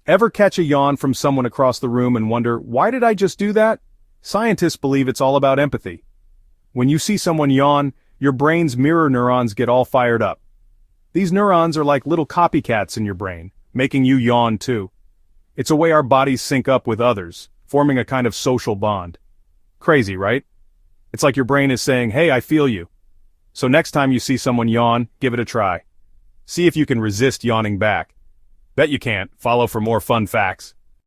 Ever catch a yawn from someone across the room and wonder, why did I just do that? Scientists believe it's all about empathy. When you see someone yawn, your brain's mirror neurons get all fired up. These neurons are like little copycats in your brain, making you yawn too. It's a way our bodies sync up with others, forming a kind of social bond. Crazy, right? It's like your brain is saying, hey, I feel you. So next time you see someone yawn, give it a try. See if you can resist yawning back. Bet you can't. Follow for more fun facts.